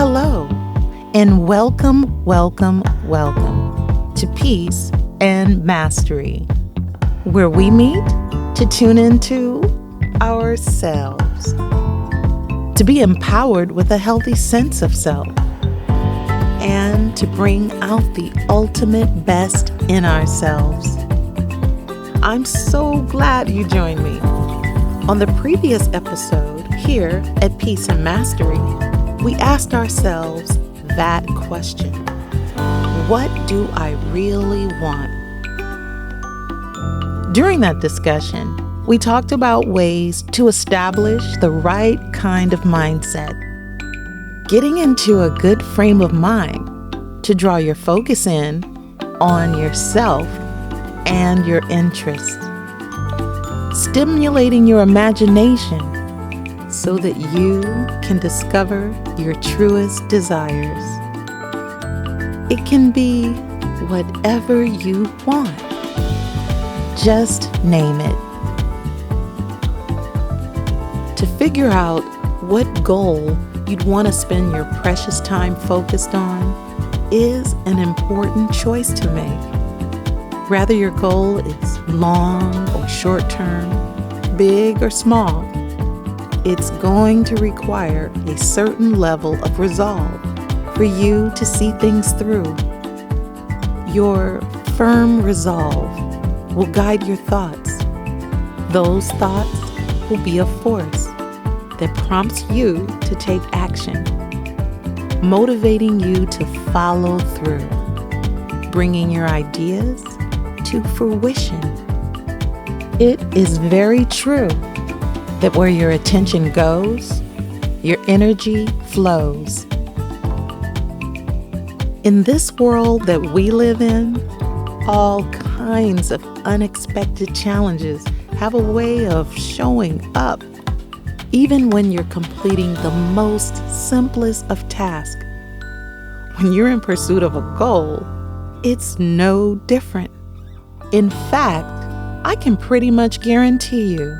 Hello, and welcome to Peace and Mastery, where we meet to tune into ourselves, to be empowered with a healthy sense of self, and to bring out the ultimate best in ourselves. I'm so glad you joined me. On the previous episode here at Peace and Mastery, we asked ourselves that question: what do I really want? During that discussion, we talked about ways to establish the right kind of mindset, getting into a good frame of mind to draw your focus in on yourself and your interests, stimulating your imagination so that you can discover your truest desires. It can be whatever you want. Just name it. To figure out what goal you'd want to spend your precious time focused on is an important choice to make. Whether your goal is long or short term, big or small, it's going to require a certain level of resolve for you to see things through. Your firm resolve will guide your thoughts. Those thoughts will be a force that prompts you to take action, motivating you to follow through, bringing your ideas to fruition. It is very true that where your attention goes, your energy flows. In this world that we live in, all kinds of unexpected challenges have a way of showing up, even when you're completing the most simplest of tasks. When you're in pursuit of a goal, it's no different. In fact, I can pretty much guarantee you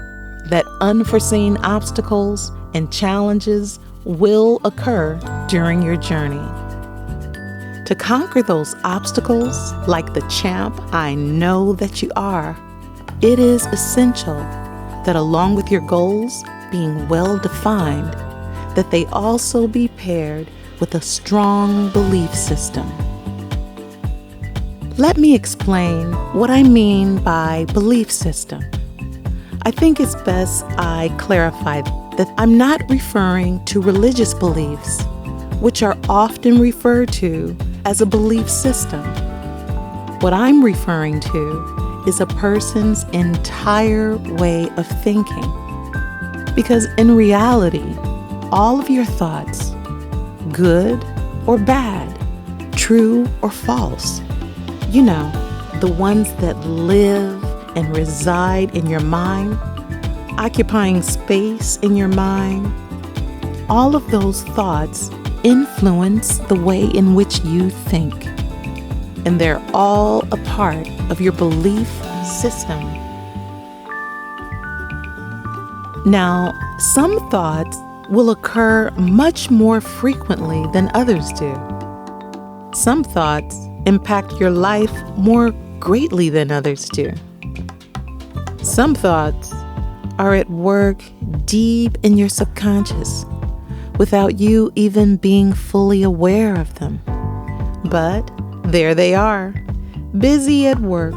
that unforeseen obstacles and challenges will occur during your journey. To conquer those obstacles like the champ I know that you are, it is essential that along with your goals being well defined, that they also be paired with a strong belief system. Let me explain what I mean by belief system. I think it's best I clarify that I'm not referring to religious beliefs, which are often referred to as a belief system. What I'm referring to is a person's entire way of thinking. Because in reality, all of your thoughts, good or bad, true or false, the ones that live and reside in your mind, occupying space in your mind, all of those thoughts influence the way in which you think. And they're all a part of your belief system. Now, some thoughts will occur much more frequently than others do. Some thoughts impact your life more greatly than others do. Some thoughts are at work deep in your subconscious without you even being fully aware of them. But there they are, busy at work,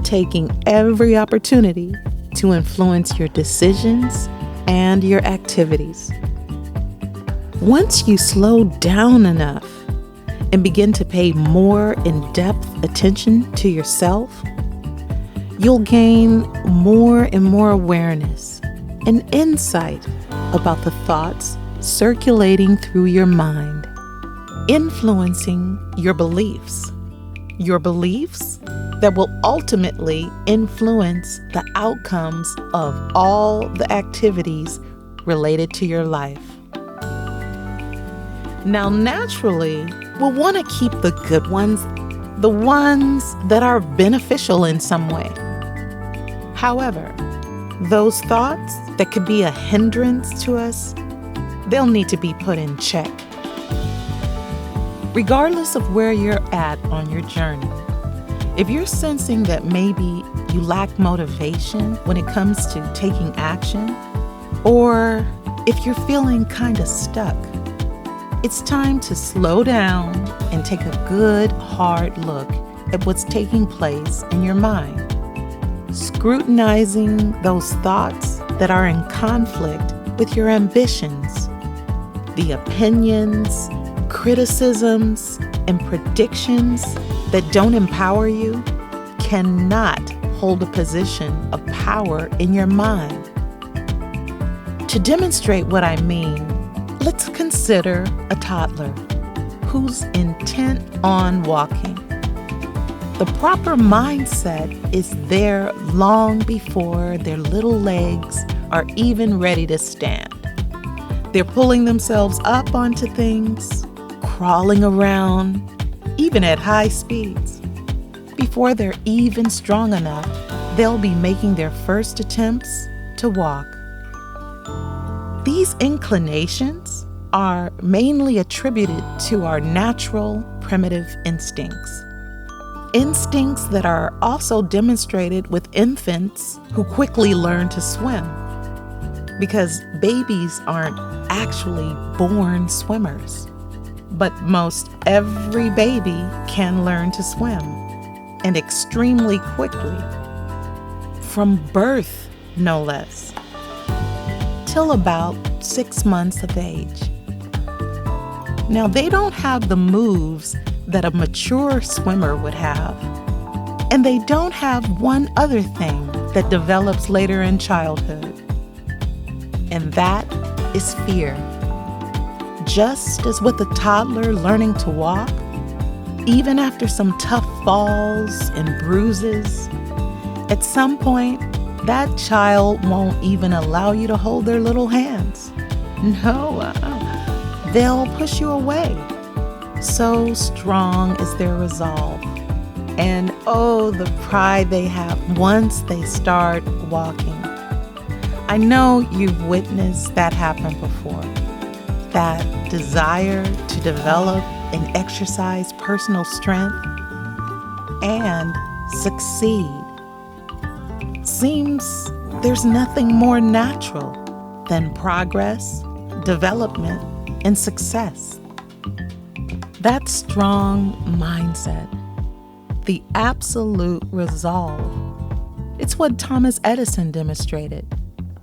taking every opportunity to influence your decisions and your activities. Once you slow down enough and begin to pay more in-depth attention to yourself, you'll gain more and more awareness and insight about the thoughts circulating through your mind, influencing your beliefs that will ultimately influence the outcomes of all the activities related to your life. Now, naturally, we'll want to keep the good ones, the ones that are beneficial in some way. However, those thoughts that could be a hindrance to us, they'll need to be put in check. Regardless of where you're at on your journey, if you're sensing that maybe you lack motivation when it comes to taking action, or if you're feeling kind of stuck, it's time to slow down and take a good, hard look at what's taking place in your mind. Scrutinizing those thoughts that are in conflict with your ambitions, the opinions, criticisms, and predictions that don't empower you cannot hold a position of power in your mind. To demonstrate what I mean, let's consider a toddler who's intent on walking. The proper mindset is there long before their little legs are even ready to stand. They're pulling themselves up onto things, crawling around, even at high speeds. Before they're even strong enough, they'll be making their first attempts to walk. These inclinations are mainly attributed to our natural primitive instincts. Instincts that are also demonstrated with infants who quickly learn to swim, because babies aren't actually born swimmers. But most every baby can learn to swim, and extremely quickly, from birth no less, till about 6 months of age. Now, they don't have the moves that a mature swimmer would have, and they don't have one other thing that develops later in childhood, and that is fear. Just as with a toddler learning to walk, even after some tough falls and bruises, at some point, that child won't even allow you to hold their little hands. No, they'll push you away. So strong is their resolve. And oh, the pride they have once they start walking. I know you've witnessed that happen before. That desire to develop and exercise personal strength and succeed. Seems there's nothing more natural than progress, development, and success. That strong mindset, the absolute resolve, it's what Thomas Edison demonstrated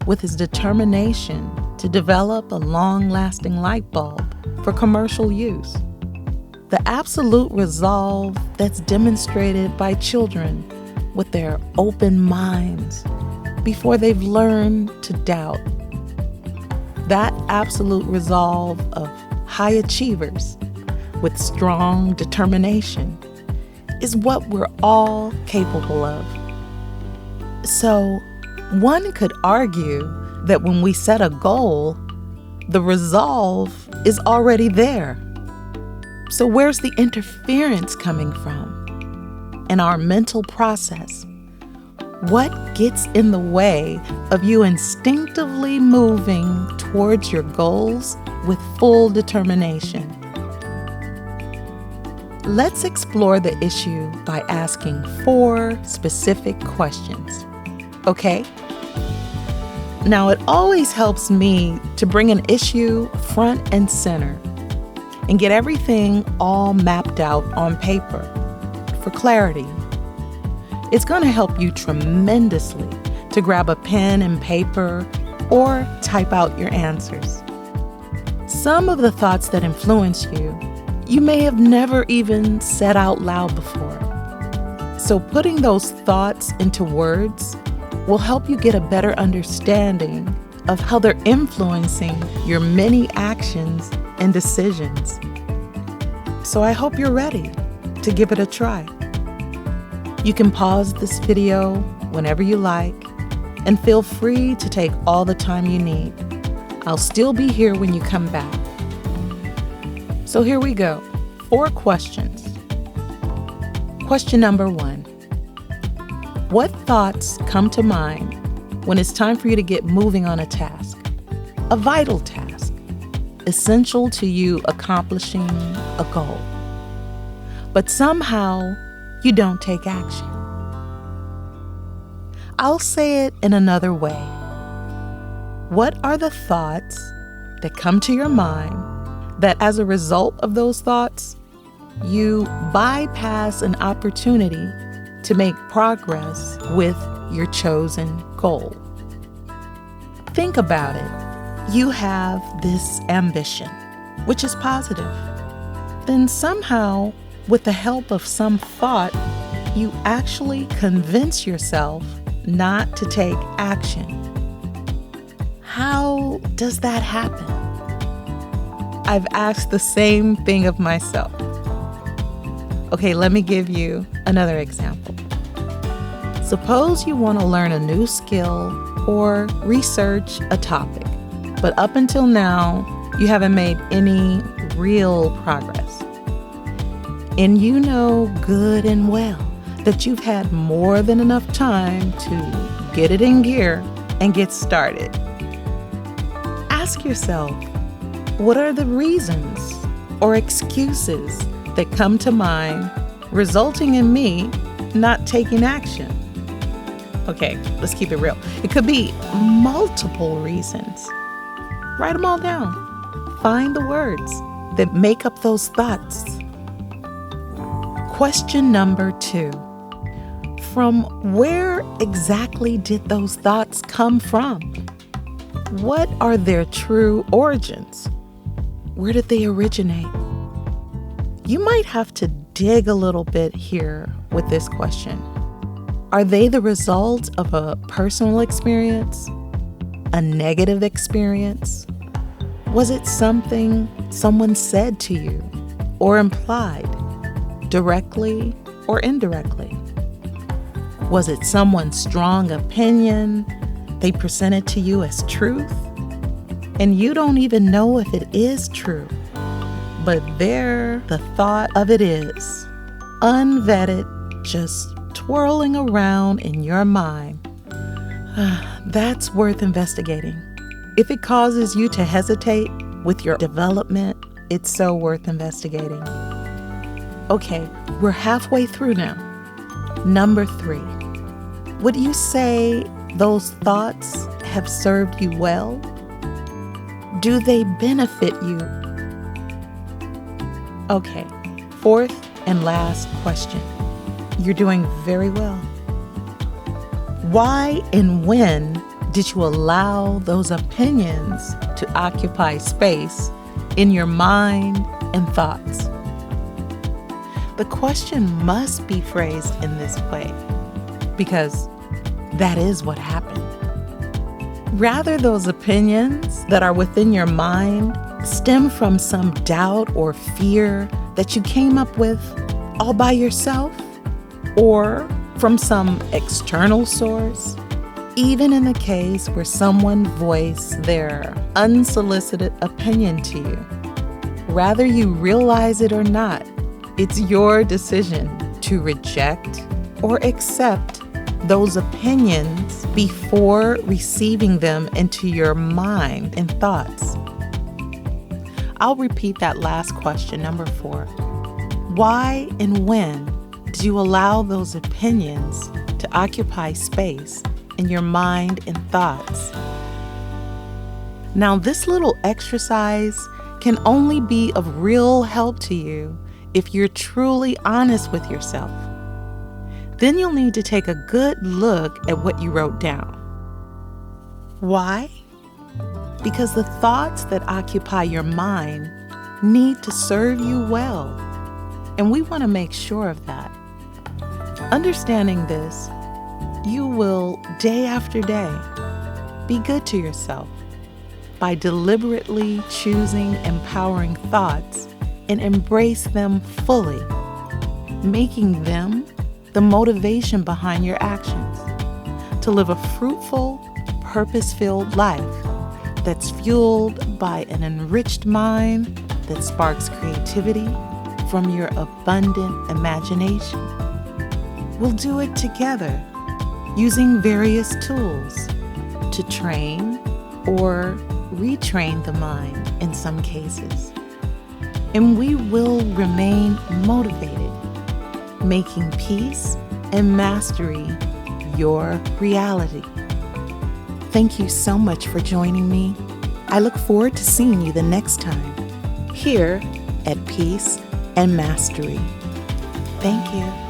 with his determination to develop a long-lasting light bulb for commercial use. The absolute resolve that's demonstrated by children with their open minds before they've learned to doubt. That absolute resolve of high achievers with strong determination is what we're all capable of. So, one could argue that when we set a goal, the resolve is already there. So where's the interference coming from? In our mental process, what gets in the way of you instinctively moving towards your goals with full determination? Let's explore the issue by asking 4 specific questions, okay? Now, it always helps me to bring an issue front and center and get everything all mapped out on paper for clarity. It's going to help you tremendously to grab a pen and paper or type out your answers. Some of the thoughts that influence you, you may have never even said out loud before. So putting those thoughts into words will help you get a better understanding of how they're influencing your many actions and decisions. So I hope you're ready to give it a try. You can pause this video whenever you like and feel free to take all the time you need. I'll still be here when you come back. So here we go. 4 questions. Question number 1. What thoughts come to mind when it's time for you to get moving on a task, a vital task, essential to you accomplishing a goal? but somehow you don't take action. I'll say it in another way. What are the thoughts that come to your mind that as a result of those thoughts, you bypass an opportunity to make progress with your chosen goal? Think about it. You have this ambition, which is positive. Then somehow, with the help of some thought, you actually convince yourself not to take action. How does that happen? I've asked the same thing of myself. Okay, let me give you another example. Suppose you want to learn a new skill or research a topic, but up until now, you haven't made any real progress. And you know good and well that you've had more than enough time to get it in gear and get started. Ask yourself, what are the reasons or excuses that come to mind resulting in me not taking action? Okay, let's keep it real. It could be multiple reasons. Write them all down. Find the words that make up those thoughts. Question number 2. From where exactly did those thoughts come from? What are their true origins? Where did they originate? You might have to dig a little bit here with this question. Are they the result of a personal experience? A negative experience? Was it something someone said to you or implied, directly or indirectly? Was it someone's strong opinion they presented to you as truth? And you don't even know if it is true, but there the thought of it is, unvetted, just twirling around in your mind. That's worth investigating. If it causes you to hesitate with your development, it's so worth investigating. Okay, we're halfway through now. Number 3. Would you say those thoughts have served you well? Do they benefit you? Okay, 4th and last question. You're doing very well. Why and when did you allow those opinions to occupy space in your mind and thoughts? The question must be phrased in this way because that is what happened. Rather, those opinions that are within your mind stem from some doubt or fear that you came up with all by yourself or from some external source, even in the case where someone voiced their unsolicited opinion to you. Whether you realize it or not, it's your decision to reject or accept those opinions before receiving them into your mind and thoughts. I'll repeat that last question, number 4. Why and when did you allow those opinions to occupy space in your mind and thoughts? Now, this little exercise can only be of real help to you if you're truly honest with yourself. Then you'll need to take a good look at what you wrote down. Why? Because the thoughts that occupy your mind need to serve you well, and we want to make sure of that. Understanding this, you will, day after day, be good to yourself by deliberately choosing empowering thoughts and embrace them fully, making them the motivation behind your actions to live a fruitful, purpose-filled life that's fueled by an enriched mind that sparks creativity from your abundant imagination. We'll do it together using various tools to train or retrain the mind in some cases. And we will remain motivated making peace and mastery your reality. Thank you so much for joining me. I look forward to seeing you the next time here at Peace and Mastery. Thank you.